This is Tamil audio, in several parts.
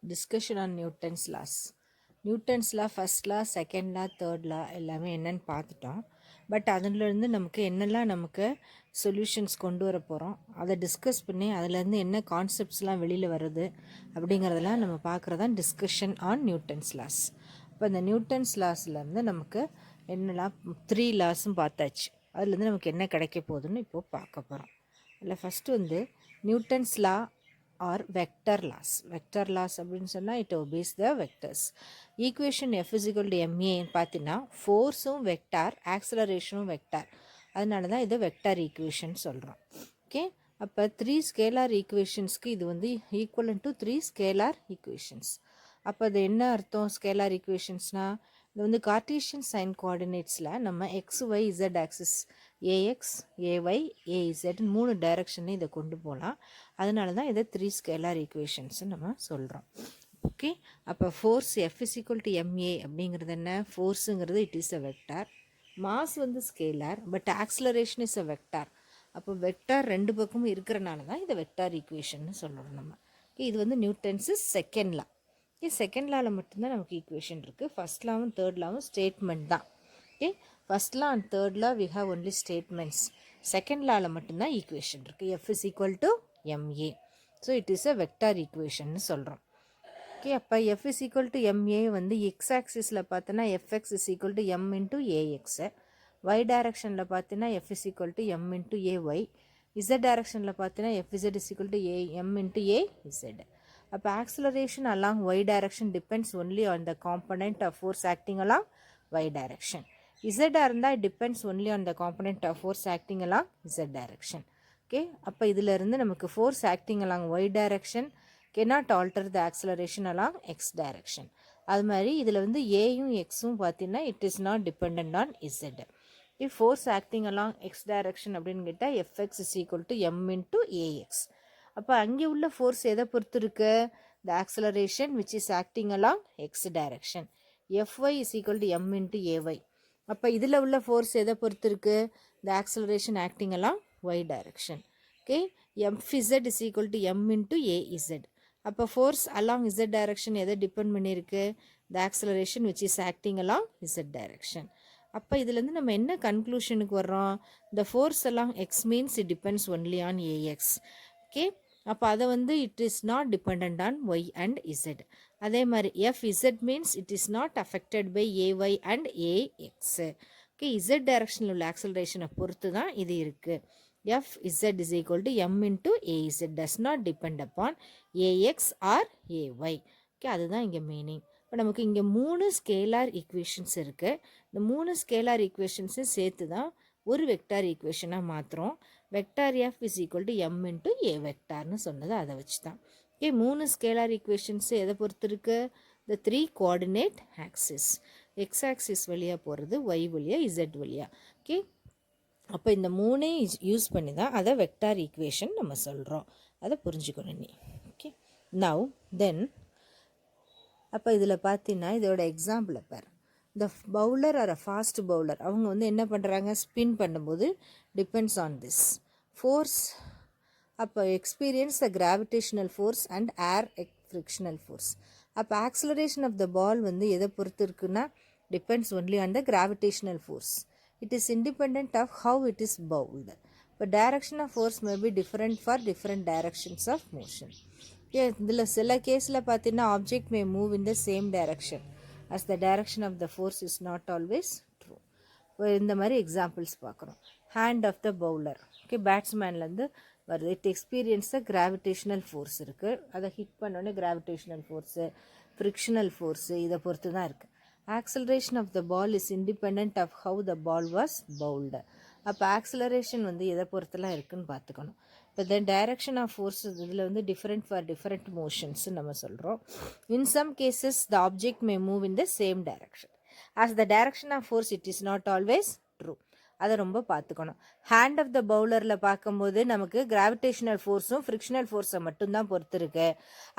Discussion on Newton's laws. Newton's law first law second law third law எல்லாமே என்னென்னு பார்த்துட்டோம். பட் அதுலேருந்து நமக்கு என்னெல்லாம் நமக்கு சொல்யூஷன்ஸ் கொண்டு வர போகிறோம், அதை டிஸ்கஸ் பண்ணி அதுலேருந்து என்ன கான்செப்ட்ஸ்லாம் வெளியில் வருது அப்படிங்கிறதெல்லாம் நம்ம பார்க்குறதான் டிஸ்கஷன் ஆன் நியூட்டன்ஸ் லாஸ். இப்போ இந்த நியூட்டன்ஸ் லாஸ்லேருந்து நமக்கு என்னெல்லாம் 3 லாஸும் பார்த்தாச்சு. அதுலேருந்து நமக்கு என்ன கிடைக்க போகுதுன்னு இப்போது பார்க்க போகிறோம். அதில் ஃபஸ்ட்டு வந்து Newton's law or vector laws. Vector laws அப்படின்னு சொன்னால் it obeys the vectors. Equation F is equal to ma பார்த்தீங்கன்னா ஃபோர்ஸும் வெக்டார், ஆக்சலரேஷனும் வெக்டார், அதனால தான் இது வெக்டார் ஈக்குவேஷன் சொல்கிறோம். ஓகே, அப்போ 3 ஸ்கேலார் ஈக்குவேஷன்ஸ்க்கு இது வந்து ஈக்குவலன் டு 3 ஸ்கேலார் ஈக்குவேஷன்ஸ். அப்போ அது என்ன அர்த்தம்? ஸ்கேலார் ஈக்குவேஷன்ஸ்னால் இது வந்து கார்டீஷியன் சைன் கோஆர்டினேட்ஸில் நம்ம x y z axis ax ay az 3 டைரக்ஷன்லையும் இதை கொண்டு போகலாம். அதனால தான் இதை 3 ஸ்கேலார் ஈக்குவேஷன்ஸ்னு நம்ம சொல்கிறோம். ஓகே, அப்போ force F is equal to M A அப்படிங்கிறது என்ன? ஃபோர்ஸுங்கிறது it is a vector, mass வந்து scalar, but acceleration is a vector. அப்போ வெக்டார் ரெண்டு பக்கமும் இருக்கிறனால தான் இதை வெக்டார் ஈக்குவேஷன் சொல்கிறோம் நம்ம. இது வந்து நியூட்டன்ஸு செகண்ட் லா. செகண்ட் லாவில் மட்டும்தான் நமக்கு ஈக்குவேஷன் இருக்குது. ஃபஸ்ட் லாவும் தேர்ட் லாவும் ஸ்டேட்மெண்ட் தான். Okay, first law and third law we have only statements. Second லாவில் மட்டும்தான் ஈக்குவேஷன் இருக்குது. F is equal to M A. So it is a vector ஈக்குவேஷன்னு சொல்கிறோம். ஓகே, அப்போ F is equal to M A வந்து எக்ஸ் ஆக்சிஸில் பார்த்தோன்னா F X is equal to M into A X, Y டைரக்ஷனில் பார்த்தீங்கன்னா F is equal to M into A Y, Z டைரக்ஷனில் பார்த்தீங்கன்னா F Z is equal to A M into az. அப்போ acceleration along y direction depends only on the component of force acting along y direction. Z இருந்தால் it depends only on the component of force acting along Z direction. Okay, அப்போ இதில் இருந்து நமக்கு force acting along y direction cannot alter the acceleration along x direction. அது மாதிரி இதில் வந்து ஏயும் எக்ஸும் பார்த்தீங்கன்னா it is not dependent on Z. if force acting along x direction அப்படின்னு கேட்டால் fx is equal to m into ax. அப்போ அங்கே உள்ள ஃபோர்ஸ் எதை பொறுத்து இருக்கு? The acceleration which is acting along x direction. Fy is equal to M into ay. அப்போ இதில் உள்ள ஃபோர்ஸ் எதை பொறுத்து இருக்கு? The acceleration acting along y direction. Okay, Fz is equal to M into az. அப்போ ஃபோர்ஸ் அலாங் இசட் டைரக்ஷன் எதை டிபெண்ட் பண்ணியிருக்கு? The acceleration which is acting along z direction. அப்போ இதுலேருந்து நம்ம என்ன கன்க்ளூஷனுக்கு வர்றோம்? The force along x means it depends only on ax. Okay, அப்போ அதை வந்து it is not depend on Y and Z. அதே மாதிரி FZ means it is not affected by AY and ax. Okay, Z டைரக்ஷனில் உள்ள ஆக்சலரேஷனை பொறுத்து தான் இது இருக்குது. FZ is equal to M into AZ does not depend upon ax R AY. Okay, அதுதான் இங்கே மீனிங். இப்போ நமக்கு இங்கே 3 ஸ்கேலார் ஈக்குவேஷன்ஸ் இருக்குது. இந்த 3 ஸ்கேலார் ஈக்குவேஷன்ஸும் சேர்த்து தான் ஒரு வெக்டார் ஈக்குவேஷனாக மாற்றுறோம். Vector F is equal to M into A வெக்டார்னு சொன்னது அதை வச்சு தான். ஓகே, 3 ஸ்கேலார் ஈக்குவேஷன்ஸு எதை பொறுத்து இருக்குது? த 3 கோஆர்டினேட் ஆக்சிஸ். எக்ஸ் ஆக்சிஸ் வழியாக போகிறது, ஒய் வழியாக, இசட் வழியாக. ஓகே, அப்போ இந்த 3 யூஸ் பண்ணி தான் அதை வெக்டார் ஈக்குவேஷன் நம்ம சொல்கிறோம். அதை புரிஞ்சுக்கணும் நீ. ஓகே, நவ் தென் அப்போ இதில் பார்த்தீங்கன்னா இதோட எக்ஸாம்பிளை பாரு. The bowler or a fast bowler அவங்க வந்து என்ன பண்ணுறாங்க? ஸ்பின் பண்ணும்போது டிபெண்ட்ஸ் ஆன் திஸ் ஃபோர்ஸ். அப்போ experience the gravitational force and air frictional force. அப்போ ஆக்சலரேஷன் ஆஃப் த பால் வந்து எதை பொறுத்து இருக்குன்னா depends only on the gravitational force. It is independent of how it is bowled. இப்போ direction of force may be different for different directions of motion. இதில் சில கேஸில் பார்த்தீங்கன்னா object may move in the same direction as the direction of the force is not always true. இந்த மாதிரி எக்ஸாம்பிள்ஸ் பார்க்குறோம். Hand of the bowler. Okay, பேட்ஸ்மேன்லேருந்து வருது. It experience the gravitational force இருக்குது. அதை ஹிட் பண்ணோடனே கிராவிடேஷனல் ஃபோர்ஸு, ஃப்ரிக்ஷனல் ஃபோர்ஸு இதை பொறுத்து தான் இருக்குது. Acceleration of the ball is independent of how the ball was bowled. அப்போ ஆக்சலரேஷன் வந்து எதை பொறுத்தெல்லாம் இருக்குதுன்னு பார்த்துக்கணும். இப்போ தென் டைரக்ஷன் ஆஃப் ஃபோர்ஸ் இதில் வந்து டிஃப்ரெண்ட் ஃபார் டிஃப்ரெண்ட் மோஷன்ஸ்ன்னு நம்ம சொல்கிறோம். In some cases the object may move in the same direction. As the direction of force it is not always true. அதை ரொம்ப பார்த்துக்கணும். ஹேண்ட் ஆஃப் த பவுலரில் பார்க்கும்போது நமக்கு கிராவிடேஷனல் ஃபோர்ஸும் ஃப்ரிக்ஷனல் ஃபோர்ஸை மட்டும்தான் பொறுத்து இருக்கு.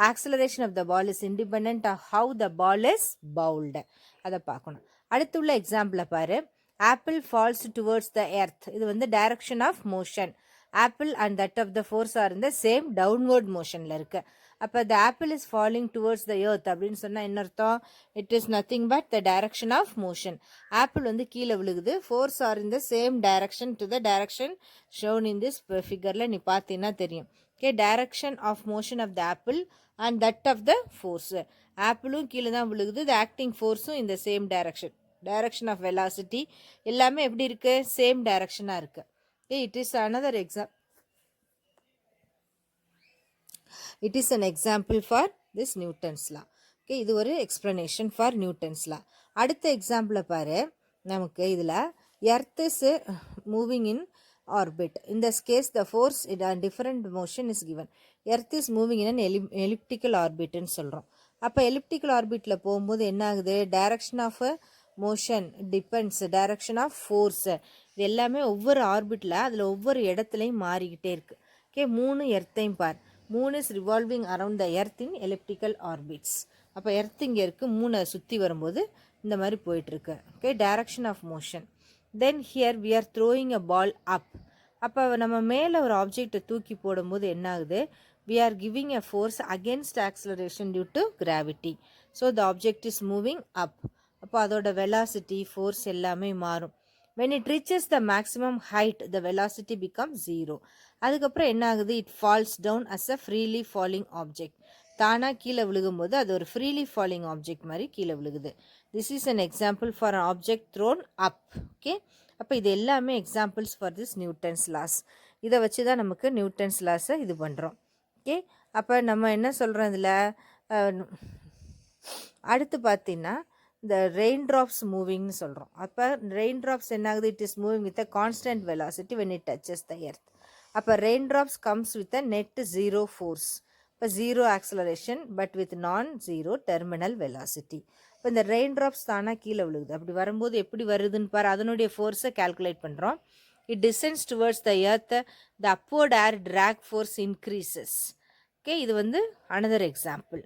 Acceleration of the ball is independent of how the ball is bowled. அதை பார்க்கணும். அடுத்துள்ள எக்ஸாம்பிளை பாரு. Apple falls towards the earth. இது வந்து direction of motion. Apple and that of the force are இந்த சேம் டவுன்வர்ட் மோஷனில் இருக்குது. அப்போ the apple is falling towards the earth அப்படின்னு சொன்னால் என்ன அர்த்தம்? It is nothing but the direction of motion. Apple வந்து கீழே விழுகுது, fours are in the same direction to the direction shown in this figureல நீ பார்த்தீங்கன்னா தெரியும். Okay, direction of motion of the apple and that of the force. ஆப்பிளும் கீழே தான் விழுகுது, the acting forceம் in the same direction. Direction of velocity எல்லாமே எப்படி இருக்கு? சேம் டைரக்ஷனாக இருக்கு. Okay, it is another example. It is an example for this Newton's law. Okay, இது ஒரு explanation for Newton's law. அடுத்த எக்ஸாம்பிளை பாரு. நமக்கு இதில் earth is moving in orbit. In this case, the force in a different motion is given. Earth is moving in an elliptical orbit ன்னு சொல்கிறோம். அப்போ elliptical orbitல போகும்போது என்ன ஆகுது? Direction of motion depends, direction of force இது எல்லாமே ஒவ்வொரு ஆர்பிட்டில் அதில் ஒவ்வொரு இடத்துலையும் மாறிக்கிட்டே இருக்குது. ஓகே, 3 எர்த்தையும் பார். 3 is revolving around the earth in elliptical orbits. அப்போ எர்த் இங்கே இருக்குது, 3 சுற்றி வரும்போது இந்த மாதிரி போயிட்டுருக்கு. Okay, direction of motion. Then here we are throwing a ball up. அப்போ நம்ம மேலே ஒரு ஆப்ஜெக்டை தூக்கி போடும்போது என்ன ஆகுது? We are giving a force against acceleration due to gravity. So the object is moving up. அப்போ அதோட வெலாசிட்டி ஃபோர்ஸ் எல்லாமே மாறும். when it reaches the maximum height the velocity becomes 0. அதுக்கப்புறம் என்ன ஆகுது? it falls down as a freely falling object. தானா கீழே விழுகும்போது அது ஒரு freely falling object மாதிரி கீழே விழுகுது. this is an example for an object thrown up. Okay, அப்போ இது எல்லாமே examples for this Newton's loss. இதை வச்சு தான் நமக்கு நியூட்டன்ஸ் லாஸை இது பண்ணுறோம். ஓகே, அப்போ நம்ம என்ன சொல்கிறோம் இதில்? அடுத்து பார்த்தீங்கன்னா இந்த ரெயின் ட்ராப்ஸ் மூவிங்னு சொல்கிறோம். அப்போ ரெயின் ட்ராப்ஸ் என்ன ஆகுது? It is moving with a constant velocity when it touches the earth. அப்போ rain drops comes with a net 0 force. இப்போ 0 ஆக்சலரேஷன் பட் வித் நான் 0 டெர்மினல் வெலாசிட்டி. இப்போ இந்த ரெயின் ட்ராப்ஸ் தானாக கீழே விழுகுது. அப்படி வரும்போது எப்படி வருதுன்னு பாரு. அதனுடைய ஃபோர்ஸை கால்குலேட் பண்ணுறோம். It descends towards the earth, the upward air drag force increases. Okay, இது வந்து அனதர் எக்ஸாம்பிள்.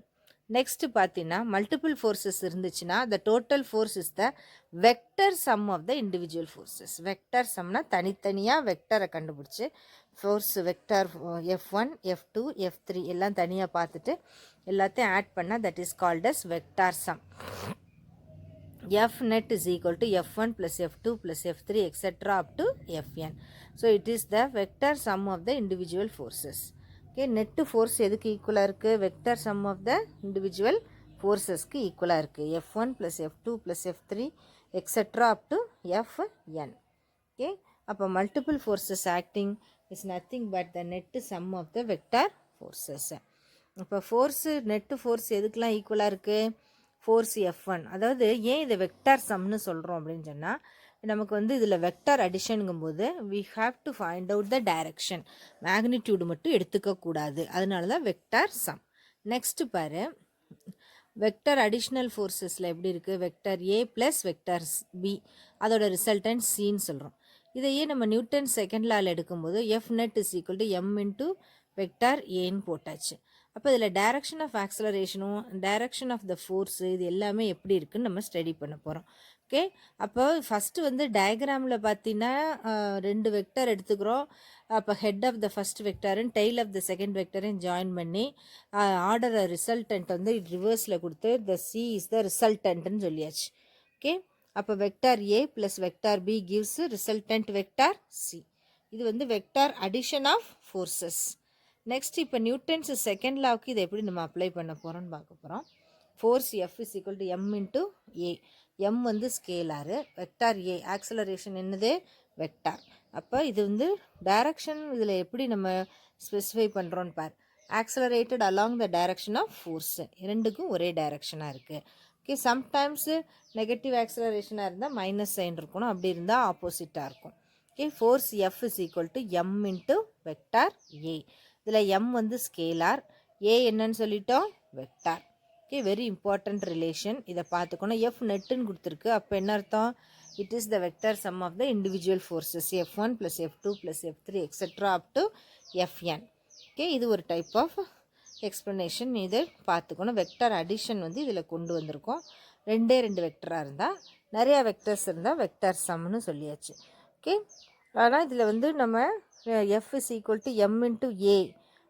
நெக்ஸ்ட் பார்த்தீங்கன்னா மல்டிபிள் ஃபோர்ஸஸ் இருந்துச்சுன்னா the total force is the vector sum of the individual forces. Vector சம்னா தனித்தனியாக வெக்டரை கண்டுபிடிச்சி force vector F1 F2 F3 எல்லாம் தனியாக பார்த்துட்டு எல்லாத்தையும் ஆட் பண்ணால் that is called as vector sum. F net is equal to F1 plus F2 plus F3 etc. up to Fn. So it is the vector sum of the individual forces. Okay, net force எதுக்கு ஈக்குவலாக இருக்குது? Vector sum of the individual ஃபோர்ஸஸ்க்கு ஈக்குவலாக இருக்குது. F1 plus F2 plus F3 etc. up to Fn. Okay, அப்போ multiple forces acting is nothing but the net sum of the vector forces. இப்போ ஃபோர்ஸு நெட்டு ஃபோர்ஸ் எதுக்கெலாம் ஈக்குவலாக இருக்குது? Force F1. அதாவது ஏன் இதை வெக்டார் சம்னு சொல்கிறோம் அப்படின்னு சொன்னால், நமக்கு வந்து இதில் வெக்டார் அடிஷனுங்கும்போது we have to find out the direction, magnitude மட்டும் எடுத்துக்கக்கூடாது. அதனால தான் வெக்டார் சம். நெக்ஸ்ட்டு பாரு, வெக்டர் அடிஷ்னல் ஃபோர்ஸஸில் எப்படி இருக்குது? Vector A plus vector B, அதோட ரிசல்டன்ட் சின்னு சொல்கிறோம். இதையே நம்ம நியூட்டன் செகண்ட் லாவில் எடுக்கும்போது F net is equal to M into vector ஏன்னு போட்டாச்சு. அப்போ இதில் டைரக்ஷன் ஆஃப் ஆக்சலரேஷனும் டைரக்ஷன் ஆஃப் த ஃபோர்ஸு இது எல்லாமே எப்படி இருக்குன்னு நம்ம ஸ்டடி பண்ண போகிறோம். ஓகே, அப்போ ஃபஸ்ட்டு வந்து டயக்ராமில் பார்த்தீங்கன்னா 2 வெக்டர் எடுத்துக்கிறோம். அப்போ ஹெட் ஆஃப் த ஃபஸ்ட் வெக்டரும் டெய்ல் ஆஃப் த செகண்ட் வெக்டரையும் ஜாயின் பண்ணி ஆர்டர் ரிசல்டன்ட் வந்து ரிவர்ஸில் கொடுத்து த சி இஸ் த ரிசல்டன்ட்னு சொல்லியாச்சு. ஓகே, அப்போ vector A plus vector B gives resultant vector C. இது வந்து vector addition of forces. Next இப்போ நியூட்டன்ஸ் செகண்ட் லாவுக்கு இதை எப்படி நம்ம அப்ளை பண்ண போகிறோம்னு பார்க்க போகிறோம். Force F is equal to M into A. M வந்து ஸ்கேலாரு, வெக்டார் A ஆக்சலரேஷன் என்னது? வெக்டார். அப்போ இது வந்து டைரக்ஷன் இதில் எப்படி நம்ம ஸ்பெசிஃபை பண்ணுறோன்னு பார். Accelerated along the direction of force, ரெண்டுக்கும் ஒரே டைரக்ஷனாக இருக்குது. ஓகே, சம்டைம்ஸு நெகட்டிவ் ஆக்சலரேஷனாக இருந்தால் மைனஸ் சைன் இருக்கணும், அப்படி இருந்தால் ஆப்போசிட்டாக இருக்கும். Okay, force F is equal to M into vector A. இதில் M வந்து ஸ்கேலார், A என்னன்னு சொல்லிட்டோம்? Vector. Okay, very important relation, இதை பார்த்துக்கணும். F நெட்டுன்னு கொடுத்துருக்கு. அப்போ என்ன அர்த்தம்? It is the vector sum of the individual forces F1 plus F2 plus F3 etcetera up to Fn. Okay, இது ஒரு டைப் ஆஃப் எக்ஸ்ப்ளனேஷன், இதை பார்த்துக்கணும். வெக்டார் அடிஷன் வந்து இதில் கொண்டு வந்திருக்கோம். 2 வெக்டராக இருந்தால், நிறையா வெக்டர்ஸ் இருந்தால் வெக்டார் சம்னு சொல்லியாச்சு. ஓகே, ஆனால் இதில் வந்து நம்ம F is equal to M into A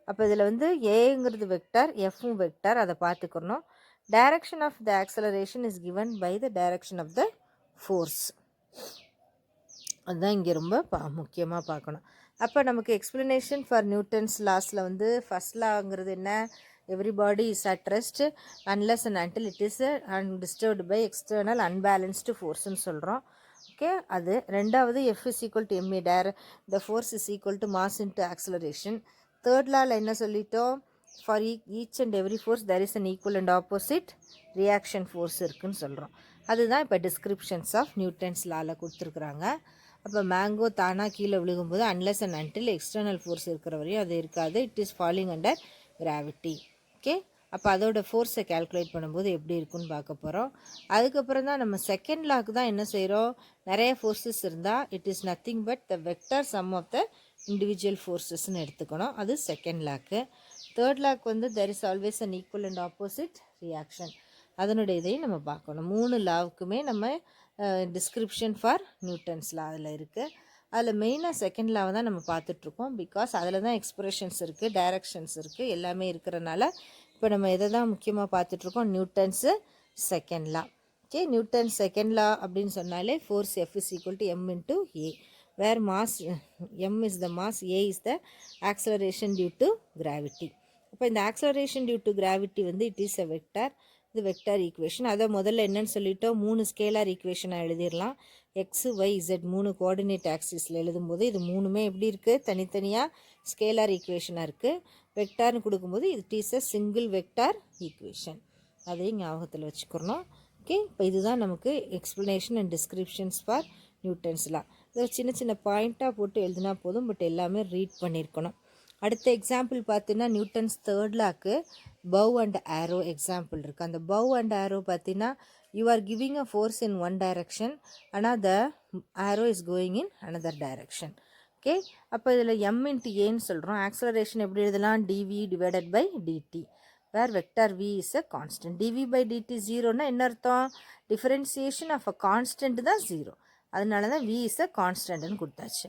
அப்போ இதில் வந்து ஏங்கிறது வெக்டார், எஃப்பும் வெக்டார், அதை பார்த்துக்கணும். Direction of the acceleration is given by the direction of the force. அதுதான் இங்கே ரொம்ப முக்கியமாக பார்க்கணும். அப்போ நமக்கு எக்ஸ்ப்ளனேஷன் ஃபார் நியூட்டன்ஸ் லாஸில் வந்து ஃபஸ்ட் லாங்கிறது என்ன? Everybody is at rest unless and until it is undisturbed by external unbalanced ஃபோர்ஸ்ன்னு சொல்கிறோம். ஓகே, அது ரெண்டாவது F is equal to M A the force is equal to mass into acceleration. Third லாவில் என்ன சொல்லிட்டோம்? For each and every force there is an equal and opposite reaction force இருக்குதுன்னு சொல்கிறோம். அதுதான் இப்போ டிஸ்கிரிப்ஷன்ஸ் ஆஃப் நியூட்டன்ஸ் லாவில் கொடுத்துருக்குறாங்க. அப்போ மேங்கோ தானாக கீழே விழுகும்போது unless and until external force இருக்கிற வரையும் அது இருக்காது. It is falling under gravity. Okay, அப்போ அதோட ஃபோர்ஸை கேல்குலேட் பண்ணும்போது எப்படி இருக்குன்னு பார்க்க போகிறோம். அதுக்கப்புறம் தான் நம்ம செகண்ட் லாக்கு தான் என்ன செய்கிறோம்? நிறைய ஃபோர்ஸஸ் இருந்தால் it is nothing but the vector sum of the individual ஃபோர்ஸஸ்ன்னு எடுத்துக்கணும். அது செகண்ட் லாக்கு. தேர்ட் லாக் வந்து there is always an equal and opposite reaction. அதனுடைய இதையும் நம்ம பார்க்கணும். 3 லாவுக்குமே நம்ம டிஸ்கிரிப்ஷன் ஃபார் நியூட்டன்ஸ் லா அதில் இருக்குது. அதில் மெயினாக செகண்ட் லாவை தான் நம்ம பார்த்துட்ருக்கோம். பிகாஸ் அதில் தான் எக்ஸ்பிரஷன்ஸ் இருக்குது, டைரக்ஷன்ஸ் இருக்குது, எல்லாமே இருக்கிறனால இப்போ நம்ம எதை தான் முக்கியமாக பார்த்துட்ருக்கோம்? Newton's second law. Okay, Newton's second law அப்படின்னு சொன்னாலே force F is equal to M into A, where mass M is the mass, A is the acceleration due to gravity. அப்போ இந்த ஆக்சலரேஷன் டியூ டு கிராவிட்டி வந்து இட் இஸ் அ வெக்டார். இது வெக்டார் ஈக்குவேஷன். அதை முதல்ல என்னன்னு சொல்லிட்டோம்? 3 ஸ்கேலார் ஈக்குவேஷனாக எழுதிடலாம். எக்ஸு ஒய் இசட் 3 கோஆர்டினேட் ஆக்சிஸில் எழுதும்போது இது 3மே எப்படி இருக்குது? தனித்தனியாக ஸ்கேலார் ஈக்குவேஷனாக இருக்குது. வெக்டார்னு கொடுக்கும்போது it is a single vector equation. அதையும் ஞாபகத்தில் வச்சுக்கிறணும். ஓகே, இப்போ இதுதான் நமக்கு explanation and descriptions for Newton's லா. இதை சின்ன சின்ன பாயிண்ட்டாக போட்டு எழுதினா போதும், பட் எல்லாமே ரீட் பண்ணியிருக்கணும். அடுத்த எக்ஸாம்பிள் பார்த்தீங்கன்னா நியூட்டன்ஸ் தேர்ட் லாக்கு பவ் அண்ட் ஆரோ எக்ஸாம்பிள் இருக்குது. அந்த பவ் அண்ட் ஆரோ பார்த்தீங்கன்னா you are giving a force in one direction ஆனால் the arrow is going in another direction. Okay, அப்போ இதில் எம் இன்ட்டு ஏன்னு சொல்கிறோம். ஆக்சலரேஷன் எப்படி எழுதலாம்? D V divided by D T, where vector V is a constant. D V by D T ஜீரோன்னா என்ன அர்த்தம்? டிஃபரன்சியேஷன் ஆஃப் அ கான்ஸ்டன்ட் தான் ஜீரோ, அதனால தான் வி இஸ் அ கான்ஸ்டன்ட்னு கொடுத்தாச்சு.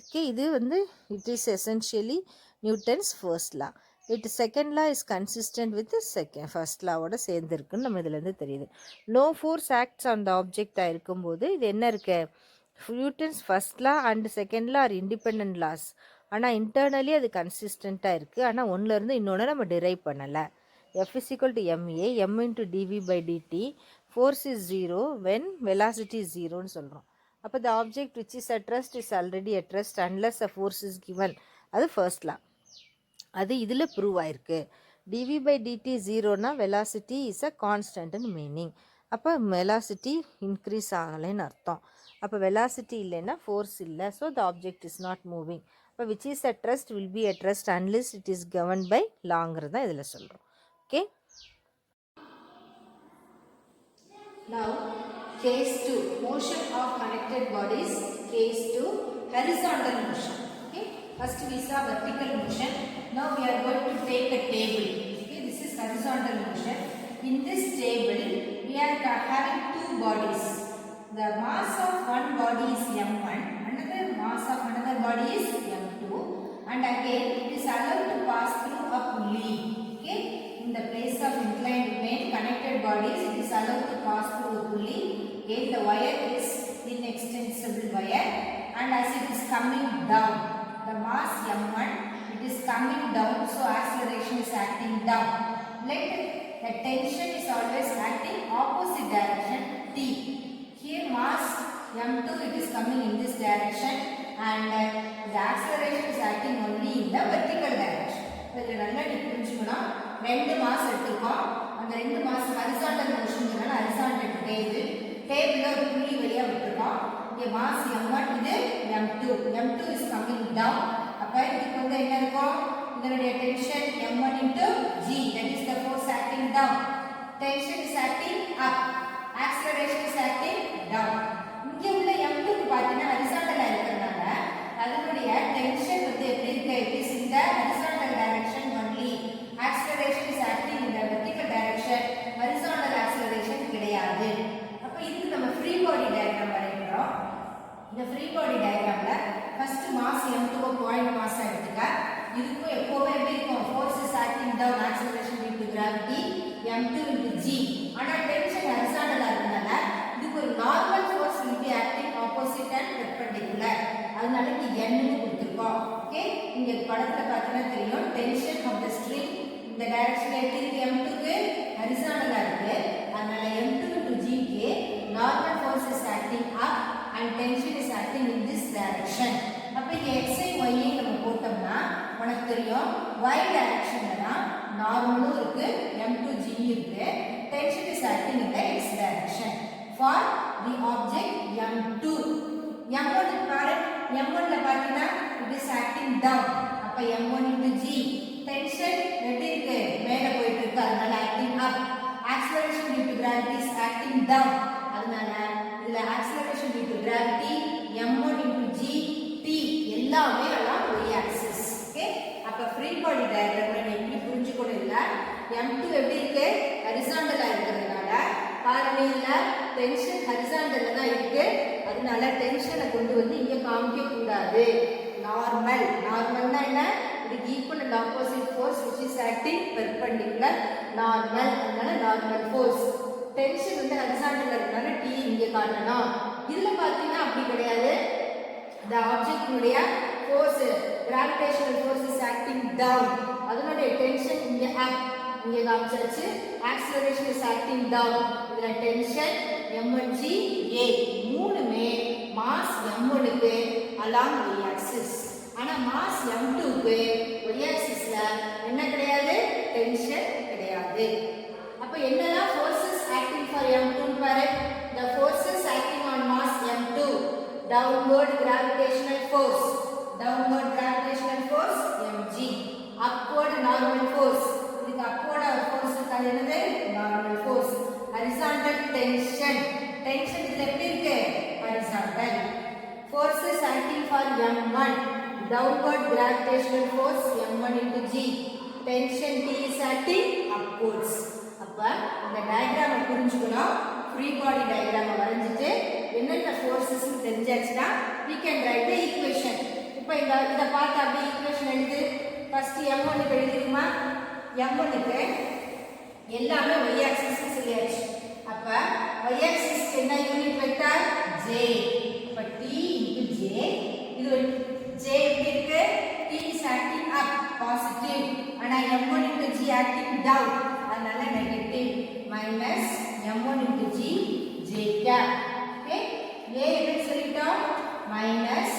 ஓகே, இது வந்து it is essentially Newton's first law. It second law is consistent with first லாவோட சேர்ந்துருக்குன்னு நம்ம இதுலேருந்து தெரியுது. No force acts on the ஆப்ஜெக்டாக இருக்கும்போது இது என்ன இருக்கு? Newton's first law and second law are independent laws. ஆனால் இன்டர்னலி அது கன்சிஸ்டண்ட்டாக இருக்குது. ஆனால் ஒன்றுலேருந்து இன்னொன்று நம்ம டிரைவ் பண்ணலை. F is equal to M A M into D V by D T, force is zero when velocity is ஜீரோன்னு சொல்கிறோம். அப்போ the object which is at rest is already at rest unless a force is given. அது ஃபர்ஸ்ட் லா. அது இதில் ப்ரூவ் ஆயிருக்கு. டிவி பை டிடி ஜீரோனா வெலாசிட்டி இஸ் அ கான்ஸ்டன்ட்னு மீனிங். அப்போ வெலாசிட்டி இன்க்ரீஸ் ஆகலைன்னு அர்த்தம். அப்போ வெலாசிட்டி இல்லைன்னா ஃபோர்ஸ் இல்லை. So the object is not moving. அப்போ which is at rest will be at rest unless it is govern by லாங்கிறது தான் இதில் சொல்கிறோம். Okay, now case 2 motion of connected bodies. Case 2 horizontal motion. Okay, first we saw vertical motion. Now we are going to take a table. Okay, this is horizontal motion. In this table we are having two bodies. The mass of one body is m1, another mass of another body is m2, and again it is allowed to pass through a pulley. Okay, in the place of inclined plane connected bodies it is allowed to pass through a pulley. Again the wire is inextensible wire, and as it is coming down, the mass m1, it is coming down, so acceleration is acting down. Let the tension is always acting opposite direction t. Here mass m2 it is coming in this direction, and the acceleration is acting only in the vertical direction. இதில் நல்லா நீ புரிஞ்சுக்கணும். 2 மாஸ் எடுத்துக்கோம். அந்த 2 மாஸ் ஹரிசாண்டல் மோஷன்ங்கிறனால ஹரிசாண்டல் டேபிளில் ஒரு புள்ளி வழியாக விட்டுருக்கோம். இங்கே மாஸ் m1, இது m2. m2 is coming down. அப்போ இதுக்கு வந்து என்ன இருக்கும்? இதனுடைய tension m1 into g, that is the force acting down. Tension is acting up, acceleration is acting down. இங்கே உள்ள m2 க்கு பார்த்தீங்கன்னா ஹரிசாண்டலாக இருக்கிறனால அதனுடைய டென்ஷன் வந்து எப்படி இருக்கு? It is in the horizontal direction only. Acceleration is acting in the vertical direction. Horizontal acceleration கிடையாது. அப்போ இதுக்கு நம்ம ஃப்ரீ பாடி டயக்ராம் வரைகிறோம். இந்த ஃப்ரீ பாடி டயக்ராம்ல first mass m2 point mass எடுத்துக்க. இதுக்கும் எப்பவுமே எப்படி இருக்கும் force is acting down acceleration due to gravity m2 into g ஆனா டென்ஷன் ஹரிசாண்டலா இருக்கனால இதுக்கு ஒரு normal force will be acting opposite and perpendicular அதனால இங்க n னு கொடுத்திருக்கோம் ஓகே இங்க படத்துல பார்த்தீங்கன்னா தெரியும் டென்ஷன் of the string இந்த டைரக்ஷன்ல எப்படி இருக்கு m2 க்கு ஹரிசாண்டலா இருக்கு அதனால m2 into g க்கு normal force is acting up and tension is acting in this direction அப்ப இங்க x ஐ y ஐ நம்ம போட்டோம்னா உனக்கு தெரியும் y டைரக்ஷன்ல தான் நார்மலும் இருக்கு m2g இருக்கு tension is acting in the x direction for the object m2 m1 பாரு m1 ல பாத்தீங்கன்னா it is acting down அப்ப m1 into g tension எப்படி இருக்கு மேல போயிட்டு இருக்கு அதனால acting up acceleration due to gravity is acting down அதனால இதுல acceleration due to gravity m1 into g t எல்லாமே அலாம் y axis ஓகே அப்ப ஃப்ரீ பாடி டயகிராம்ல நீ எப்படி புரிஞ்சுக்கணும் இல்ல m2 எப்படி இருக்கு ஹரிசாண்டலா இருக்கிறதுனால பாருங்க இல்ல டென்ஷன் ஹரிசாண்டல்ல தான் இருக்கு அதனால டென்ஷனை கொண்டு வந்து இங்க காமிக்க கூடாது நார்மல்னா என்ன இதுக்கு equal and opposite force which is acting perpendicular normal அதனால நார்மல் ஃபோர்ஸ் டென்ஷன் வந்து ஹரிசாண்டல்ல இருக்கனால t இங்க காட்டணும் இதுல பாத்தீங்கன்னா அப்படி கிடையாது the object உடைய force gravitational force is acting down அதனால tension இங்க up இங்க காமிச்சாச்சு acceleration is acting down இதுல tension m1g a மூணுமே mass m1 க்கு along y axis ஆனா mass m2 க்கு y axisல என்ன கிடையாது tension கிடையாது அப்ப என்னலாம் forces acting for m2 பாரு the forces acting on mass m2 downward gravitational force mg upward normal force இதுக்கு upward force அது என்னது normal force horizontal tension இதுல எப்படி இருக்கு horizontal forces acting for m1 downward gravitational force m1 into g tension t is acting upwards அப்ப இந்த டயகிராமை புரிஞ்சுக்கணும் ஃப்ரீ பாடி டயகிராமை வரைஞ்சிட்டு என்னென்ன forces தெரிஞ்சாச்சுன்னா we can write the equation இப்போ இத பார்த்து அப்படியே ஈக்குவேஷன் எழுது ஃபர்ஸ்ட் m1 க்கு எழுதிருமா m1 க்கு எல்லாமே y axis க்கு சொல்லியாச்சு அப்ப y axis க்கு என்ன யூனிட் வெக்டர் j அப்ப t j இது j எப்படி இருக்கு t is acting up positive ஆனா m1 into g acting down அதனால negative minus m1 into g j cap okay a எப்படி சொல்லிட்டோம் minus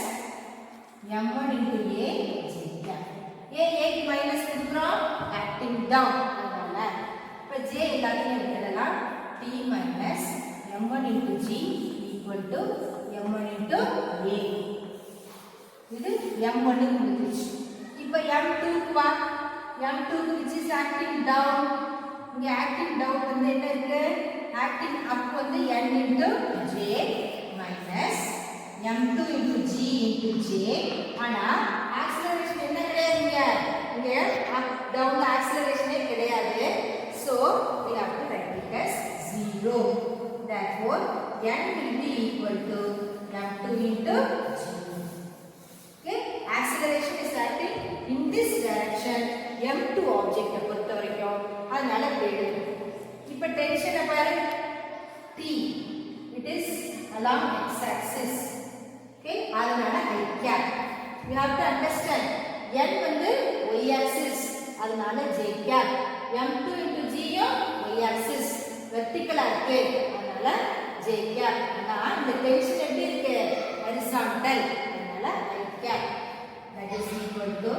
m1 into a j cap a க்கு மைனஸ் கொடுக்கிறோம் acting down அதனால இப்ப j எல்லாத்தையும் எடுத்துடலாம் t minus m1 into g equal to m1 into a இது m1 க்கு முடிஞ்சிச்சு இப்ப m2 க்கு வா m2 which is acting down இங்க acting down வந்து என்ன இருக்கு acting up வந்து n into j minus m2 into g into j ஆனா acceleration என்ன கிடையாதுங்க இங்க up down acceleration கிடையாது so we have to write it as 0 therefore n will be equal to m2 into g okay acceleration is acting in this direction m2 object பொறுத்த வரைக்கும் அதனால எழுது இப்ப டென்ஷன் பாரு t it is along x axis okay அதனால I cap you have to understand n வந்து y axis அதனால j cap m2 into g y axis vertical இருக்கு அதனால j cap ஆனா இந்த டென்ஷன் எப்படி இருக்கு horizontal அதனால I cap that is equal to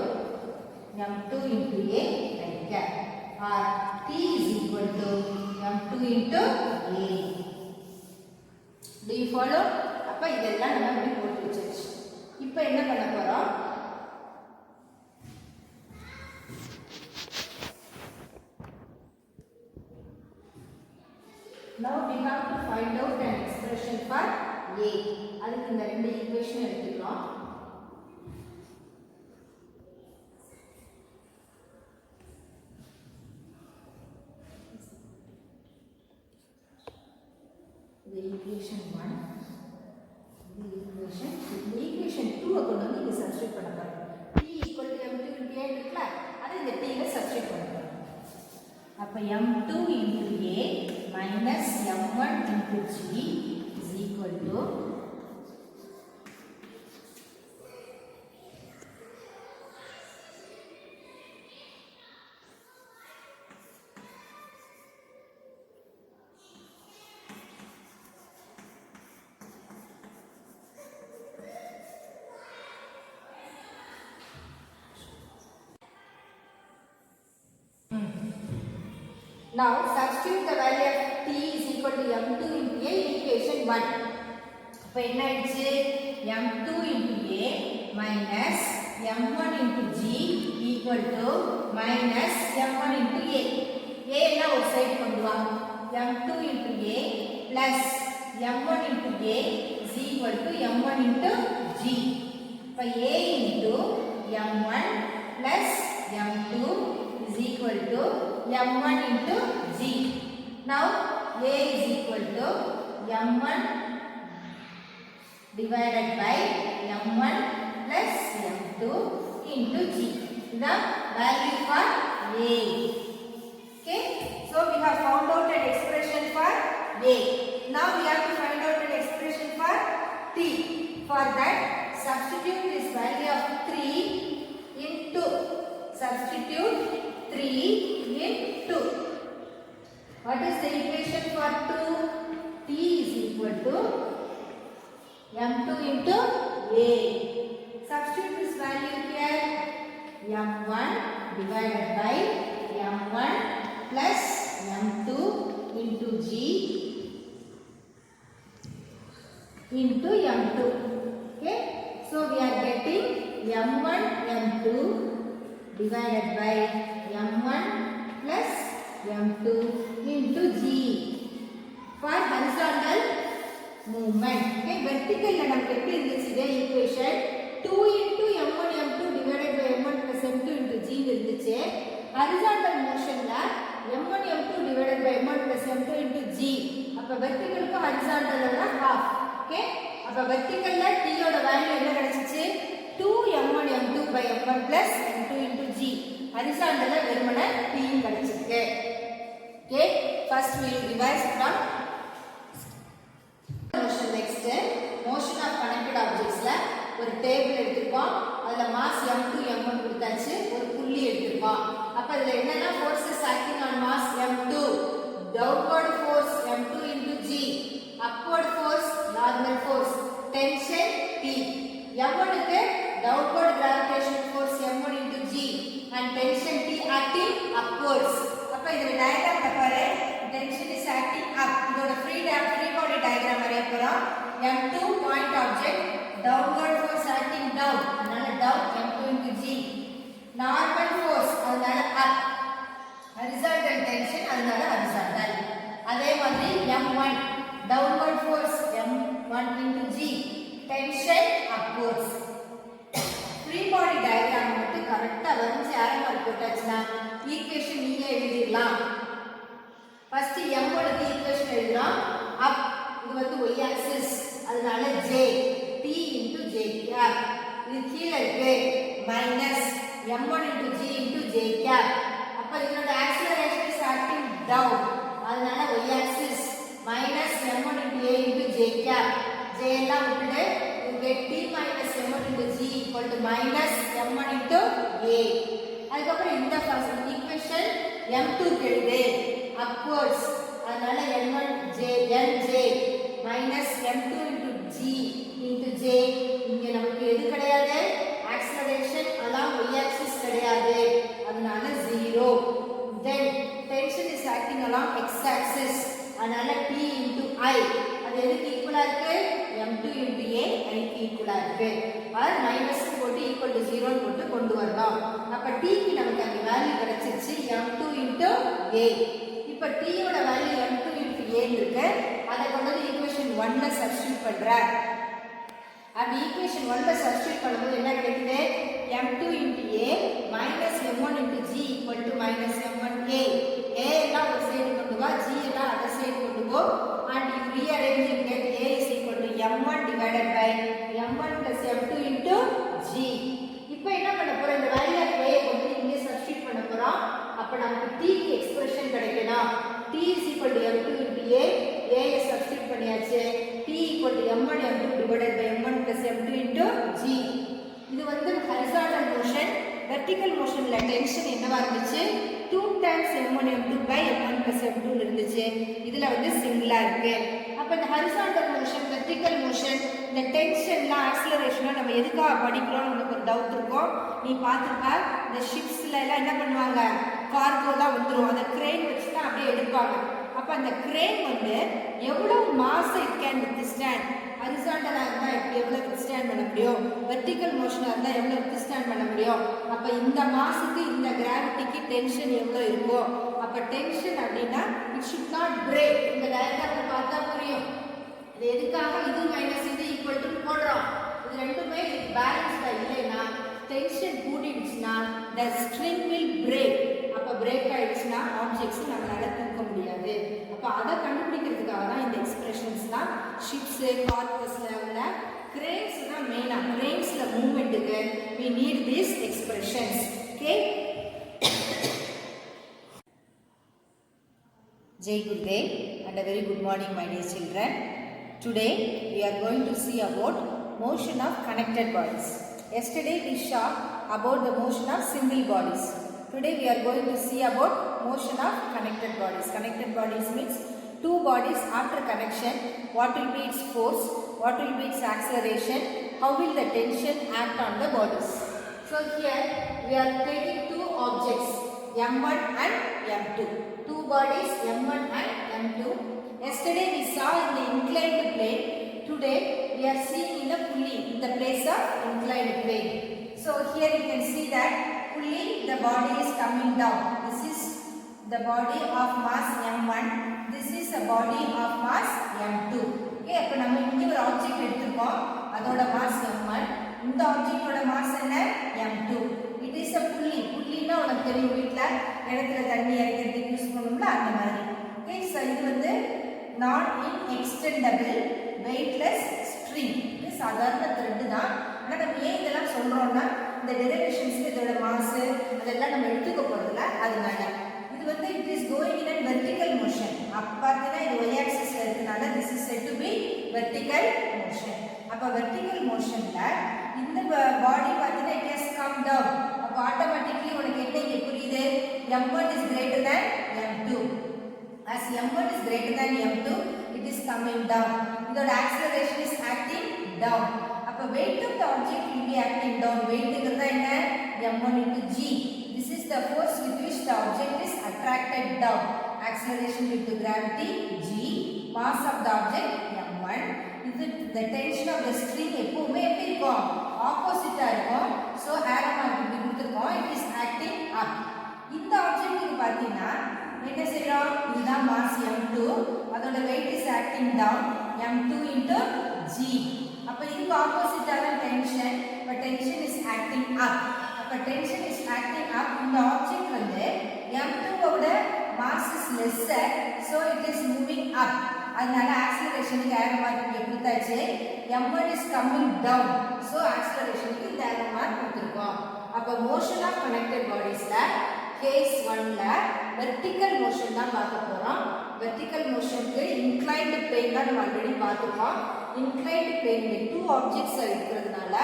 m2 into a I cap or t is equal to m2 into a do you follow அப்ப இதெல்லாம் நம்ம இப்படி போட்டு வச்சாச்சு இப்போ என்ன பண்ண போறோம் now we have to find out an expression for a அதுக்கு இந்த ரெண்டு ஈக்குவேஷன் எடுத்துக்கலாம் the equation 1 the equation 2 கொண்டு வந்து இங்க சப்ஸ்டிட்யூட் பண்ண போறோம் t equal to m2 into a m2 into a minus m1 into g is equal to now substitute the value of t is equal to m2 into a in equation 1. அப்ப என்ன ஆயிடுச்சு m2 into a minus m1 into g equal to minus m1 into a. a எல்லாம் ஒரு சைடு கொண்டு வா. m2 into a plus m1 into a is equal to m1 into g. அப்ப a into m1 plus m2 is equal to m1 into g. Now a is equal to m1 divided by m1 plus m2 into g. The value for a. Okay. So we have found out an expression for a. Now we have to find out an expression for t. For that, substitute this value of 3 into substitute 3 into. What is the equation for 2? T is equal to m2 into a. Substitute this value here. m1 divided by m1 plus m2 into g into m2. Okay. So we are getting m1 m2 divided by m1 plus m2 into g for horizontal movement. Okay, vertical la namak eppadi irundhuchu idhe equation 2 into m1 m2 divided by m1 plus m2 into g irundhuchu. Horizontal motion la m1 m2 divided by m1 plus m2 into g. appo vertical ku horizontal la half. Okay, appo vertical la t oda value enna kadichichu 2 m1 m2 by m1 plus m2 into g. horizontal la verumana t kadichirukku. Okay, first we will revise from motion. Next, motion of connected objects la ஒரு டேபிள் எடுத்துப்போம். அதுல மாஸ் m2 m1 கொடுத்தாச்சு, ஒரு புள்ளி எடுத்துப்போம். அப்ப இதுல என்னன்னா forces acting on mass m2, downward force m2 into g, upward force normal force, tension t. m1 க்கு downward gravitational force m1 into g and tension t acting upwards. அப்ப இதுல டயகிராம் பாரு, tension is acting up. இதோட free body diagram வரைய போறோம். m2 point object, downward force acting down, அதனால down m2 into g. normal force அதனால up, horizontal tension அதனால horizontal. அதே மாதிரி m1 downward force m1 into g, tension upwards. free body diagram மட்டும் கரெக்ட்டா வரைஞ்சு arrow mark போட்டாச்சுனா ஈக்குவேஷன் நீங்க எழுதிடலாம். ஃபர்ஸ்ட் m1 க்கு ஈக்குவேஷன் எழுதலாம். up இது வந்து y axis அதனால j t into j cap. இது கீழ இருக்கு minus m1 into g into j cap. அப்ப இதோட acceleration is acting down அதனால y axis minus m1 into a into j cap. j எல்லாம் விட்டுடு you get t minus m1 into g equal to minus m1 into a. அதுக்கு அப்புறம் இந்த ஃபர்ஸ்ட் ஈக்குவேஷன் m2 க்கு எழுது upwards அதனால n1 j nj minus m2 into g into j. இங்க நமக்கு எது கிடையாது, acceleration along y axis கிடையாது அதனால 0. then tension is acting along x axis அதனால t into I. அது எதுக்கு ஈக்குவலா இருக்கு, m2 into a I க்கு ஈக்குவலா இருக்கு. ஆர் மைனஸ் போட்டு ஈக்குவல் டு 0 ன்னு போட்டு கொண்டு வரலாம். அப்ப t க்கு நமக்கு அந்த வேல்யூ கிடைச்சிருச்சு m2 into a. இப்ப t யோட வேல்யூ m2 into a இருக்கு. அத கொண்டு வந்து ஈக்குவேஷன் 1 ல சப்ஸ்டிட்யூட் பண்ற. அப்ப ஈக்குவேஷன் 1 ல சப்ஸ்டிட்யூட் பண்ணும்போது என்ன கிடைக்குது, m2 into a minus m1 into g equal to minus m1a. a எல்லாம் ஒரு சைடு கொண்டு வா, g எல்லாம் அதர் சைடு கொண்டு போ and you rearrange and get a is equal to m1 divided by m1 plus m2 into g. இப்போ என்ன பண்ண போறோம், இந்த வேல்யூ ஆஃப் a கொண்டு இங்க சப்ஸ்டிட்யூட் பண்ண போறோம். அப்ப நமக்கு t க்கு எக்ஸ்பிரஷன் கிடைக்கும் T is equal to m2 into A substitute பண்ணியாச்சு. T equal to m1 m2 divided by m1 plus m2 into G. இது வந்து horizontal motion. vertical motionல டென்ஷன் என்னவா இருந்துச்சு 2 times m1 m2 by m1 plus m2 இருந்துச்சு. இதுல வந்து சிங்கிளா இருக்கு. அப்ப இந்த horizontal motion vertical motion இந்த டென்ஷன்ல ஆக்ஸலரேஷனை நம்ம எதுக்காக படிக்கிறோம்னு உங்களுக்கு ஒரு டவுட் இருக்கும். நீ பார்த்துப்ப இந்த ஷிப்ஸ்ல எல்லாம் என்ன பண்ணுவாங்க கார்கோ தான் வந்துரும். அந்த கிரேன் வச்சு தான் அப்படியே எடுப்பாங்க. அப்ப அந்த கிரேன் வந்து எவ்வளவு மாஸ் இட் கேன் வித்ஸ்டாண்ட் ஹரிசாண்டலா இருந்தா எவ்வளவு வித்ஸ்டாண்ட் பண்ண முடியும், வெர்டிகல் மோஷனா இருந்தா எவ்வளவு வித்ஸ்டாண்ட் பண்ண முடியும். அப்ப இந்த மாஸுக்கு இந்த கிராவிட்டிக்கு டென்ஷன் எவ்வளவு இருக்கும். அப்ப டென்ஷன் அப்படின்னா இட் ஷுட் நாட் பிரேக். இந்த டயகிராம்ல பார்த்தா புரியும். இது எதுக்காக இது மைனஸ் இது ஈக்குவல் டு போடுறோம். இது ரெண்டுமே பேலன்ஸ்டா இல்லைன்னா டென்ஷன் கூடிடுச்சுன்னா the string will break. அப்ப பிரேக் ஆயிடுச்சுன்னா ஆப்ஜெக்ட்ஸ் நம்மளால தூக்க முடியாது. அப்ப அதை கண்டுபிடிக்கிறதுக்காக தான் இந்த எக்ஸ்பிரஷன்ஸ் தான் ஷிப்ஸ் கார்பஸ்ல உள்ள கிரேன்ஸ் தான் மெயினா. கிரேன்ஸ்ல மூவ்மெண்ட்டுக்கு we need these expressions. Okay. Jai Gurudev and a very good morning my dear children. Today we are going to see about motion of connected bodies. Yesterday we saw about the motion of single bodies. Today we are going to see about motion of connected bodies. Connected bodies means two bodies after connection. What will be its force? What will be its acceleration? How will the tension act on the bodies? So here we are taking two objects M1 and M2. Two bodies M1 and M2. Yesterday we saw in the inclined plane. Today we are seeing in the pulley in the place of inclined plane. So here you can see that pulley the body is coming down. This is the body of mass M1. This is a body of mass M2. Okay, அப்ப நம்ம இங்க ஒரு ஆப்ஜெக்ட் எடுத்துக்கோம். அதோட மாஸ் M1. இந்த ஆப்ஜெக்ட்டோட மாஸ் என்ன M2. It is a pulley. புல்லினா உங்களுக்கு தெரியும் வீட்ல இடத்துல தண்ணி இறக்கிறதுக்கு யூஸ் பண்ணுவோம்ல அந்த மாதிரி. Okay, so இது வந்து not inextendable weightless string. இது சாதாரண thread தான். ஆனா நம்ம ஏன் இதெல்லாம் சொல்றோம்னா இந்த டெரிவேஷன்ஸ்ல இதோட மாஸ் அதெல்லாம் நம்ம எடுத்துக்க போறதுல அதனால இது வந்து it is going in a vertical motion. அப்ப பார்த்தீங்கன்னா இது y axisல இருக்கனால this is said to be vertical motion. அப்ப vertical motionல இந்த பாடி பார்த்தீங்கன்னா it has come down. அப்ப ஆட்டோமேட்டிக்கலி உனக்கு என்ன இங்க புரியுது m1 is greater than m2. As m1 is greater than m2 it is coming down. இதோட acceleration is acting down. அப்ப weight of the object will be acting down. weight ங்கிறது என்ன m1 into g. This is the force with which the object is attracted down. acceleration due to gravity g. mass of the object m1. இது the tension of the string எப்பவுமே எப்படி இருக்கும் ஆப்போசிட்டா இருக்கும். so arrow mark இப்படி கொடுத்திருக்கோம். it is acting up. இந்த ஆப்ஜெக்ட்டுக்கு பாத்தீங்கன்னா என்ன செய்றோம் இதுதான் mass m2. அதோட weight is acting down m2 into g. அப்ப இதுக்கு ஆப்போசிட்டா தான் tension. but tension is acting up. அப்ப tension is acting up. இந்த ஆப்ஜெக்ட் வந்து m2 ஓட mass is lesser, so it is moving up. அதனால acceleration-க்கு arrow mark இங்க கொடுத்தாச்சு. m1 is coming down, so acceleration-க்கு இந்த arrow mark கொடுத்திருக்கோம். அப்ப motion of connected bodies-ல case 1ல vertical motion தான் பார்க்க போறோம். vertical motion-க்கு inclined plane தான் நம்ம ஆல்ரெடி பார்த்துட்டோம். inclined plane ல two objects இருக்கிறதுனால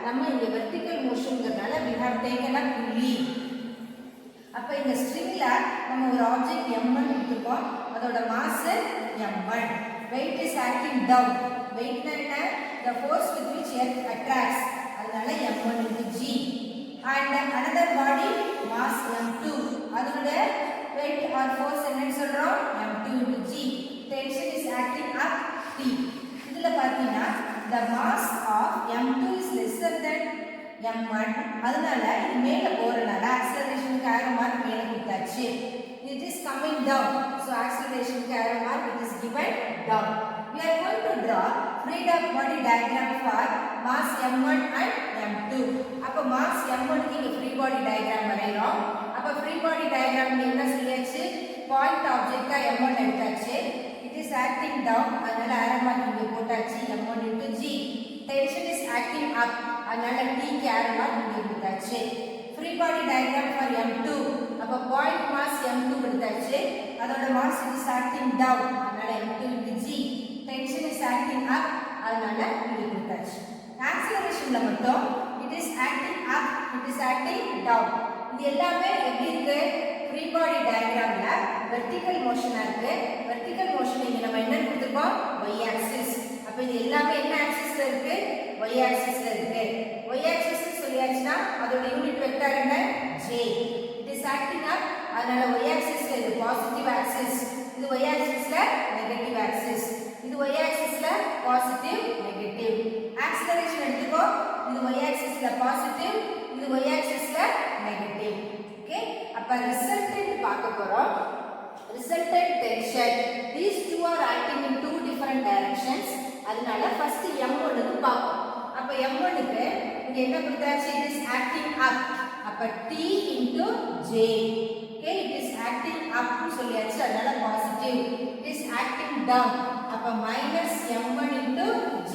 நம்ம இங்க vertical motionங்கறனால we have taken a pulley. அப்ப இந்த stringல நம்ம ஒரு ஆப்ஜெக்ட் m1 எடுத்துப்போம். அதோட mass m1. weight is acting down. weight என்ன the force with which earth attracts. அதனால m1 into g. and another body mass m2. அதோட weight or force என்னன்னு சொல்றோம் m2 into g. tension is acting up t. இதுல பாத்தீங்கன்னா the mass of m2 is lesser than m1. அதனால இது மேல போறனால acceleration-க்கு arrow mark மேல கொடுத்தாச்சு. it is coming down, so acceleration-க்கு arrow mark it is given down. we are going to draw freedom body diagram for mass m1 and m2. அப்ப mass m1 க்கு இங்க free body diagram வரையறோம். அப்ப free body diagram என்ன சொல்லியாச்சு point object m1 எடுத்தாச்சு. it is acting down, அதனால arrow mark இங்க போட்டாச்சு m1 into g. tension is acting up, அதனால t க்கு arrow mark இங்க கொடுத்தாச்சு. free body diagram for m2. அப்ப point mass m2 எடுத்தாச்சு. அதோட mass is acting down. அதனால m2 into g. Tension is acting up. அதனால இது கொடுத்தாச்சு. Accelerationல மட்டும் it is acting up, it is acting down. இது எல்லாமே எப்படி இருக்கு? Free body diagramல vertical motion இருக்கு. Vertical motion இங்க நம்ம என்ன கொடுத்திருக்கோம்? Y axis. அப்ப இது எல்லாமே என்ன ஆக்சிஸ்ல இருக்கு? Y axisல இருக்கு. Y axis சொல்லியாச்சுனா அதோட யூனிட் வெக்டார் என்ன? J. It is acting up. அதனால y axisல இது பாசிட்டிவ் ஆக்சிஸ். இது y axisல நெகட்டிவ் ஆக்சிஸ். இது y axisல பாசிட்டிவ் நெகட்டிவ். ஆக்ஸலரேஷன் எடுத்துக்கோ. இது y axisல பாசிட்டிவ், இது y axisல நெகட்டிவ். ஓகே? அப்ப ரிசல்டன்ட் பார்க்க போறோம். Resultant tension. These two are acting in two different directions. அதனால first M1 க்கு பார்ப்போம். அப்ப M1 க்கு இங்க என்ன கொடுத்தாச்சு? It is acting up. அப்ப T into J. Okay, it is acting up னு சொல்லியாச்சு. அதனால positive. It is acting down. அப்ப minus M1 into G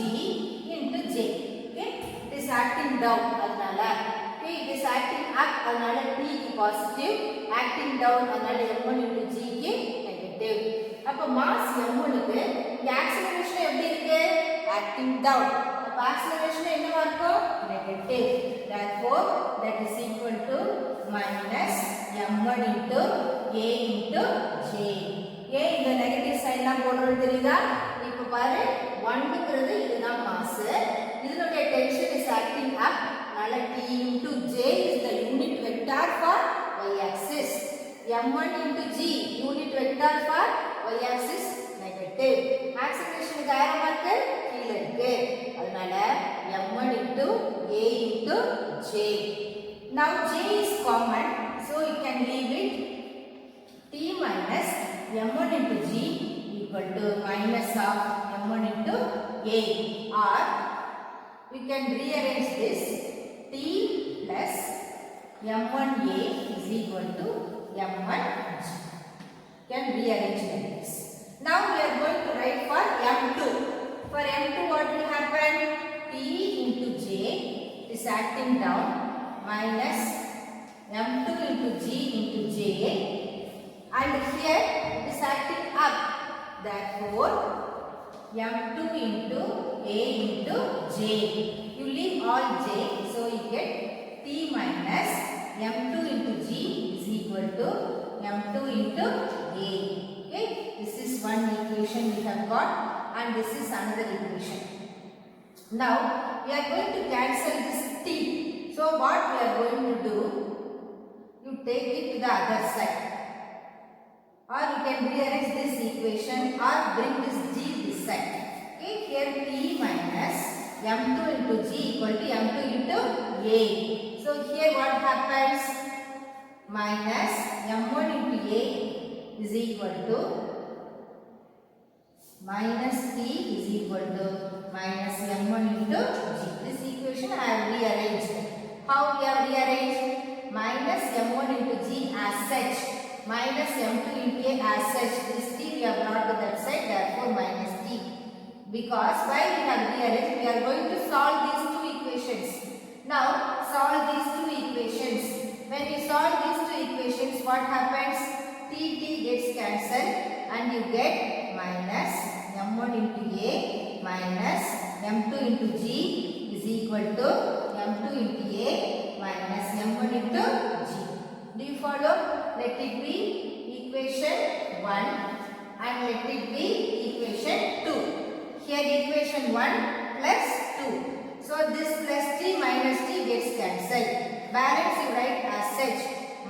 into J. Okay, it is acting down. அதனால okay, it is acting up. அதனால T க்கு பாசிட்டிவ், acting down. அதனால M1 into G க்கு நெகட்டிவ். அப்ப mass M1 க்கு acceleration எப்படி இருக்கு? Acting down. அப்ப acceleration என்னவா இருக்கும்? Negative. Therefore, that is equal to minus m1 into a into j. A இந்த நெகட்டிவ் சைடுலாம் போடுறது தெரியுதா? இப்போ பாரு 1ங்கிறது இதுதான் mass. இதனுடைய tension is acting up. அதனால T into J is the unit vector for y axis. m1 into G unit vector for y axis negative. Acceleration க்கு arrow mark கீழ இருக்கு. அதனால m1 into a into j. Now j is common, so you can leave it. T minus m1 into g equal to minus of m1 into a, or we can rearrange this. T plus m1a is equal to m1g. Can rearrange like this. Now we are going to write for m2. For m2 what will happen? T into j is acting down minus m2 into g into j, and here it is acting up. Therefore m2 into a into j. You leave all j, so you get t minus m2 into g is equal to m2 into a. Okay, this is one equation we have got, and this is another equation. Now we are going to cancel this t. So what we are going to do? You take it to the other side, or you can rearrange this equation or bring this g this side. Okay, here t minus m2 into g equal to m2 into a. So here what happens? Minus m1 into a is equal to minus t is equal to minus m1 into g. This equation I have rearranged. How we have rearranged? Minus m1 into g as such, minus m2 into a as such. This t we have brought to that side, therefore minus t. Because why we have rearranged? We are going to solve these two equations. Now solve these two equations. When we solve these two equations, what happens? T gets cancelled and you get minus m1 into a minus m2 into g is equal to m2 into a minus m1 into g. Do you follow? Let it be equation 1 and let it be equation 2. Here equation 1 plus 2. So this plus t minus t gets cancelled. Balance you write as such.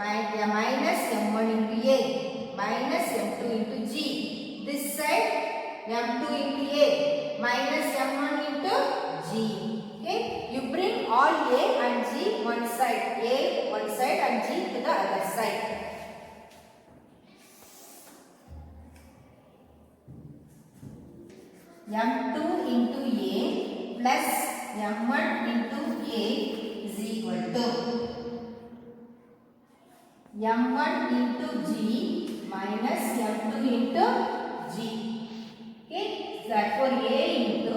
Minus m1 into a minus m2 into g. This side m2 into a minus m1 into g. Okay, you bring all a and g one side, a one side and g to the other side. m2 into a plus m1 into a is equal to m1 into g minus m2 into g. Okay, therefore a into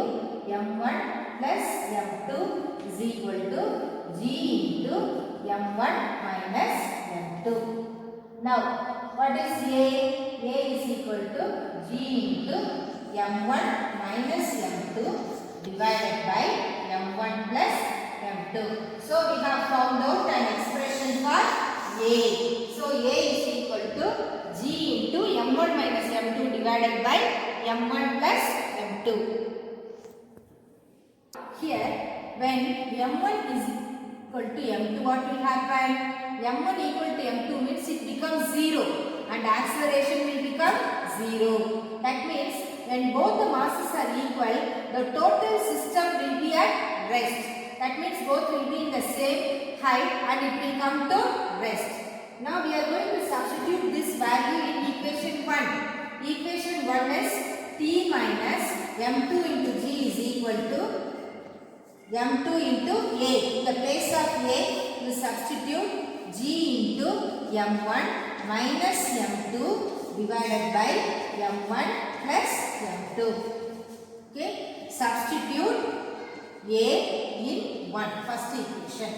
m1 plus m2 is equal to g into m1 minus m2. Now What is A? A is equal to G into M1 minus M2 divided by M1 plus M2. So we have found out an expression for A. So A is equal to G into M1 minus M2 divided by M1 plus M2. Here, when M1 is equal to M2, what will happen? M1 equal to M2 means it becomes 0 and acceleration will become 0. That means when both the masses are equal, the total system will be at rest. That means both will be in the same height and it will come to rest. Now we are going to substitute this value in equation 1. Equation 1 is T minus M2 into G is equal to M2 into A. In the place of A, you substitute G into M1 minus M2 divided by M1 plus M2. Okay, substitute A in 1, first equation.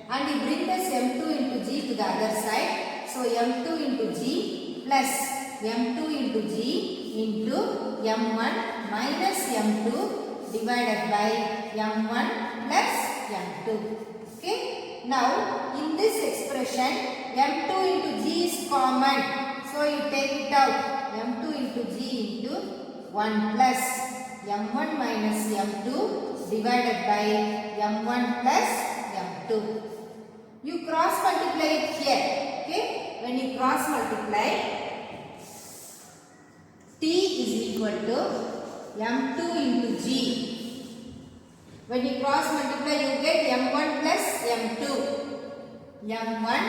And you bring this M2 into G to the other side. So M2 into G plus M2 into G into M1 minus M2 divided by M1 plus M2. Okay. Now in this expression M2 into G is common. So you take it out. M2 into G into 1 plus M1 minus M2 divided by M1 plus M2. You cross multiply it here. Okay. When you cross multiply, T is equal to M2 into G. When you cross multiply, you get M1 plus M2. M1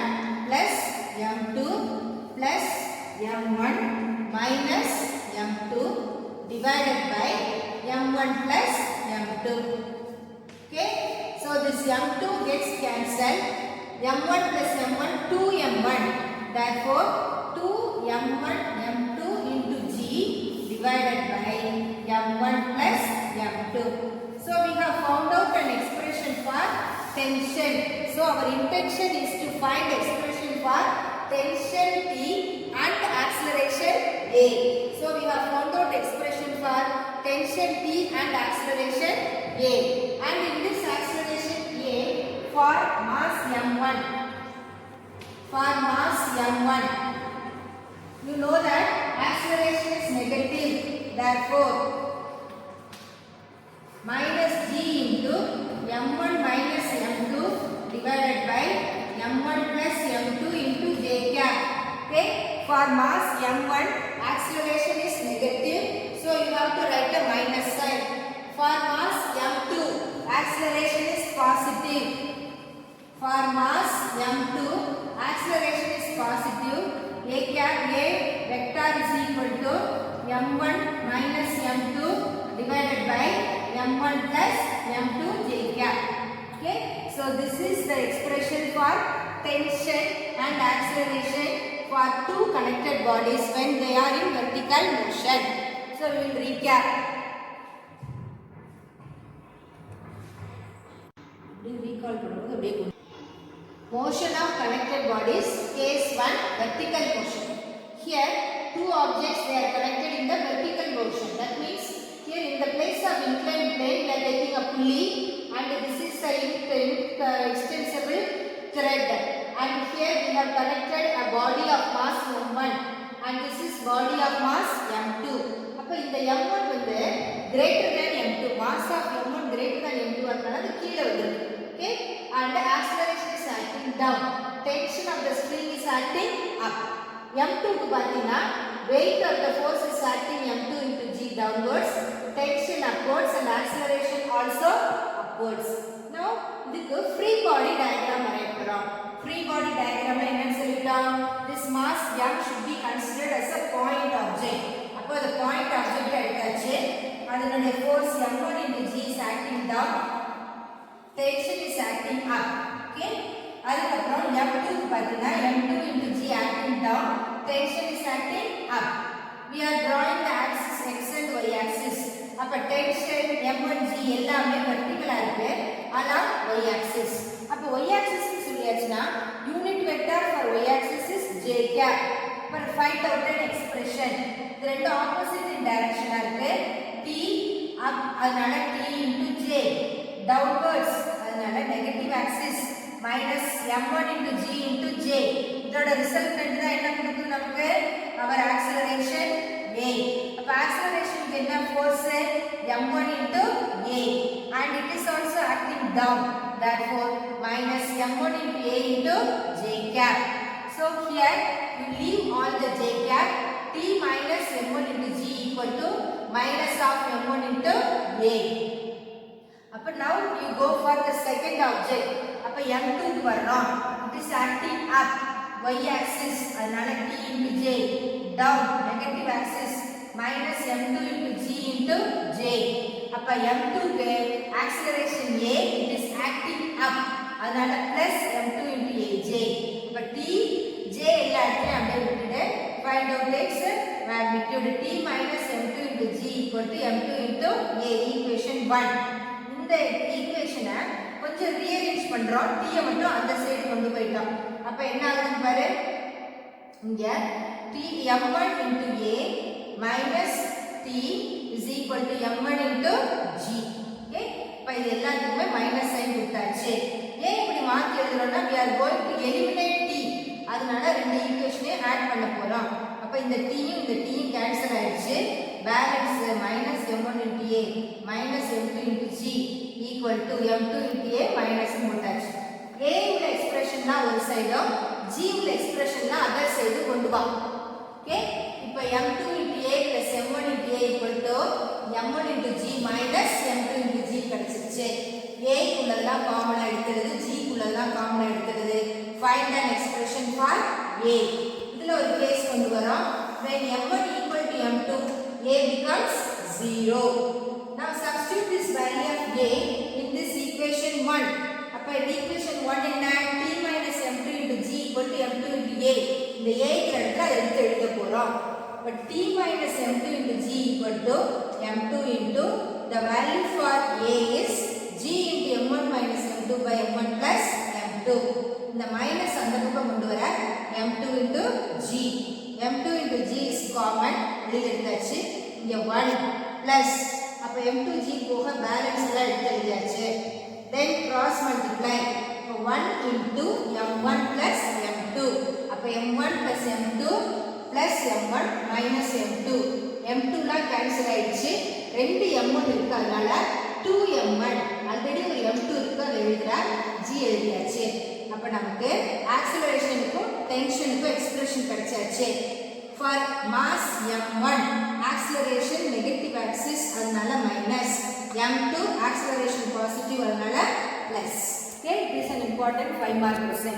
plus M2 plus M1 minus M2 divided by M1 plus M2. Okay. So this M2 gets cancelled. M1 plus M1, 2M1. Therefore, 2M1 M2 into G divided by M1 plus M2. So we have found out an expression for tension. So our intention is to find expression for tension T and acceleration A. So we have found out expression for tension T and acceleration A. And in this acceleration A, for mass M1, you know that acceleration is negative. Therefore, minus G into M1 minus M2 divided by M1 plus M2 into J cap. Okay. For mass M1, acceleration is negative. So you have to write a minus sign. For mass M2, acceleration is positive. For mass M2, acceleration is positive. A cap A vector is equal to M1 minus M2 divided by M1 plus M2 J cap. Okay. So this is the expression for tension and acceleration for two connected bodies when they are in vertical motion. So we will recap. Motion of connected bodies, case 1, vertical motion. Here, two objects they are connected in the vertical motion. That means here in the place of inclined plane we are taking a pulley and this is the extensible thread. And here we have connected a body of mass M1 and this is body of mass M2. அப்ப இந்த M1 வந்து greater than M2, mass of M1 greater than M2 அதனால கீழ வந்திருக்கு. Okay, and the acceleration is acting down. Tension of the string is acting up. M2 க்கு பாத்தீங்கன்னா weight of the force is acting M2 into G downwards, tension upwards and acceleration also upwards. Now இதுக்கு free body diagram வரையறோம். Free body diagram என்னன்னு சொல்லிட்டோம். This mass M should be considered as a point object. அப்போ the point object எடுத்தாச்சு. அதனுடைய force M1 into G is acting down, tension is acting up. Okay, அதுக்கப்புறம் M2 க்கு பாத்தீங்கன்னா M2 into G acting down, tension is acting up. We are drawing the axis x and y axis. அப்ப tension M1G எல்லாமே வெர்டிகலா இருக்கு along y axis. அப்ப y axis க்கு சொல்லியாச்சுனா unit vector for y axis is j cap. அப்புறம் ஃபைண்ட் அவுட் an expression. இது ரெண்டு ஆப்போசிட் இன் டைரக்ஷனா இருக்கு. t up அதனால t into j, downwards அதனால negative axis minus m1 into g into j. இதோட ரிசல்டன்ட் தான் என்ன கொடுக்கும் நமக்கு? our acceleration a. அப்ப acceleration என்ன force m1 into a and it is also acting down, therefore minus m1 into a into j cap. So here you leave all the j cap. T minus m1 into g equal to minus of m1 into a. அப்ப now you go for the second object. அப்ப m2 க்கு வரணும். It is acting up y axis அதனால t into j, down negative axis minus m2 into g into j. அப்ப m2 க்கு acceleration a, it is acting up அதனால plus m2 into aj. அப்ப t j எல்லா இடத்துலயும் அப்படியே விட்டுடு. Find out x magnitude t minus m2 into g equal to m2 into a, equation 1. இந்த ஈக்குவேஷனை கொஞ்சம் ரீஅரேஞ்ச் பண்றோம். t ய மட்டும் அந்த சைடு கொண்டு போய்ட்டோம். அப்ப என்ன ஆகுது பாரு, இங்க t m1 into a minus t is equal to m1 into g. Okay, இப்ப இது எல்லாத்துக்குமே மைனஸ் சைன் கொடுத்தாச்சு. ஏன் இப்படி மாத்தி எழுதுறோம்னா we are going to eliminate t. அதனால ரெண்டு ஈக்குவேஷனையும் ஆட் பண்ண போறோம். அப்ப இந்த t யும் இந்த t யும் கேன்சல் ஆயிடுச்சு. Balance minus m1 into a minus m2 into g equal to m2 into a minus போட்டாச்சு. a உள்ள எக்ஸ்பிரஷன்னா ஒரு சைடும் g உள்ள எக்ஸ்பிரஷன்னா அதர் சைடு கொண்டு வா. ஓகே, இப்போ m2 into a plus m1 into a equal to m1 into g minus m2 into g கிடைச்சிருச்சு. a குள்ளெல்லாம் காமனா எடுக்கிறது, g குள்ளெல்லாம் காமனா எடுக்கிறது. Find an expression for a. இதுல ஒரு கேஸ் கொண்டு வரோம். When m1 equal to m2, a becomes 0. Now substitute this value of a in this equation 1. அப்ப equation 1 என்ன? t minus m2 into g equal to m2 into a. இந்த a க்கு இடத்துல எடுத்து எழுத போறோம். But t minus m2 into g equal to m2 into the value for a is g into m1 minus m2 by m1 plus m2. இந்த மைனஸ் அந்த பக்கம் கொண்டு வர m2 into g. m2 into g is common, வெளியில எடுத்தாச்சு. இங்க 1 plus அப்ப m2 g போக பேலன்ஸ் எல்லாம் எடுத்து எழுதியாச்சு. Then cross multiply. அப்ப 1 into m1 plus m2. அப்ப m1 plus m2 plus m1 minus m2. m2 லாம் கேன்சல் ஆயிடுச்சு. ரெண்டு m1 இருக்கு அதனால 2m1. ஆல்ரெடி ஒரு m2 இருக்கு அதை எழுதுறா, g எழுதியாச்சு. அப்ப நமக்கு ஆக்ஸலரேஷனுக்கும் டென்ஷனுக்கும் எக்ஸ்பிரஷன் கிடைச்சாச்சு. For mass m1 acceleration negative axis அதனால minus, m2 acceleration positive அதனால plus. Okay, this is an important 5 mark question.